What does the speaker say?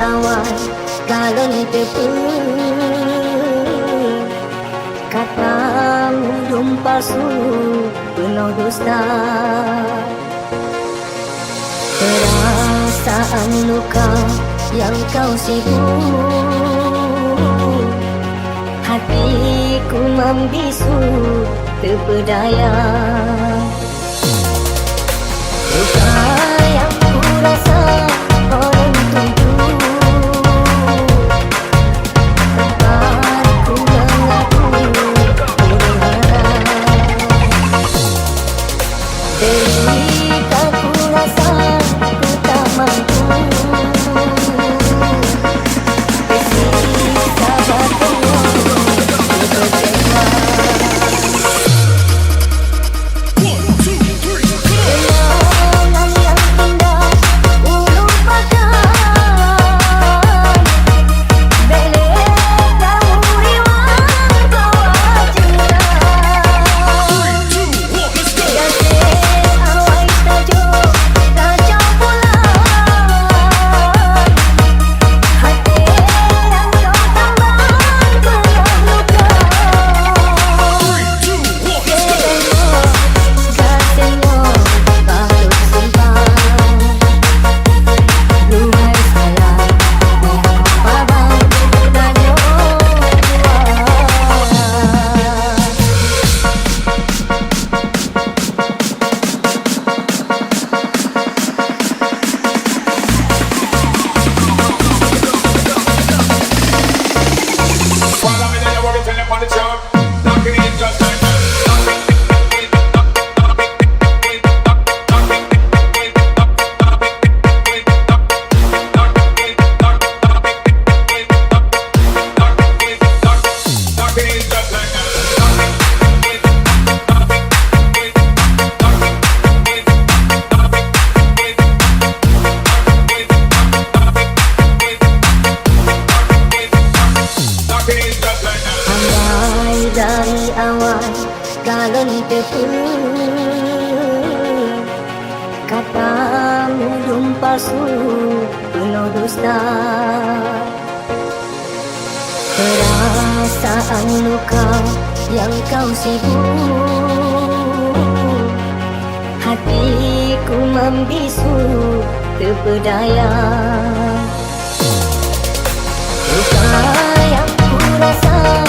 awal galon tepu, katamu dum palsu penuh dusta. Perasaan luka yang kau sibuk, hatiku membisu terpedaya. Luka yang ku rasa orang tujuh, tempatku mengaku berharap. Derita ku rasa ku tak mampu, bersiksa batinnya terkecewa. Kenangan yang indah ku lupakan, belek kamu riwang kau cinta. Gaseh awai tajuk kacok pulang, hati yang kau tambang penuh luka. Gasehnya patut simpan, luhai salah yang pabang dan Follow me, then you want me tell you on the chart. Knocking it just like that. Knocking it just like that. Knocking it just like that. andai dari awal galon tepu, katamu dum palsu penuh dusta. Perasaan luka yang kau sibuk, hatiku membisu terpedaya. Luka yang ku rasa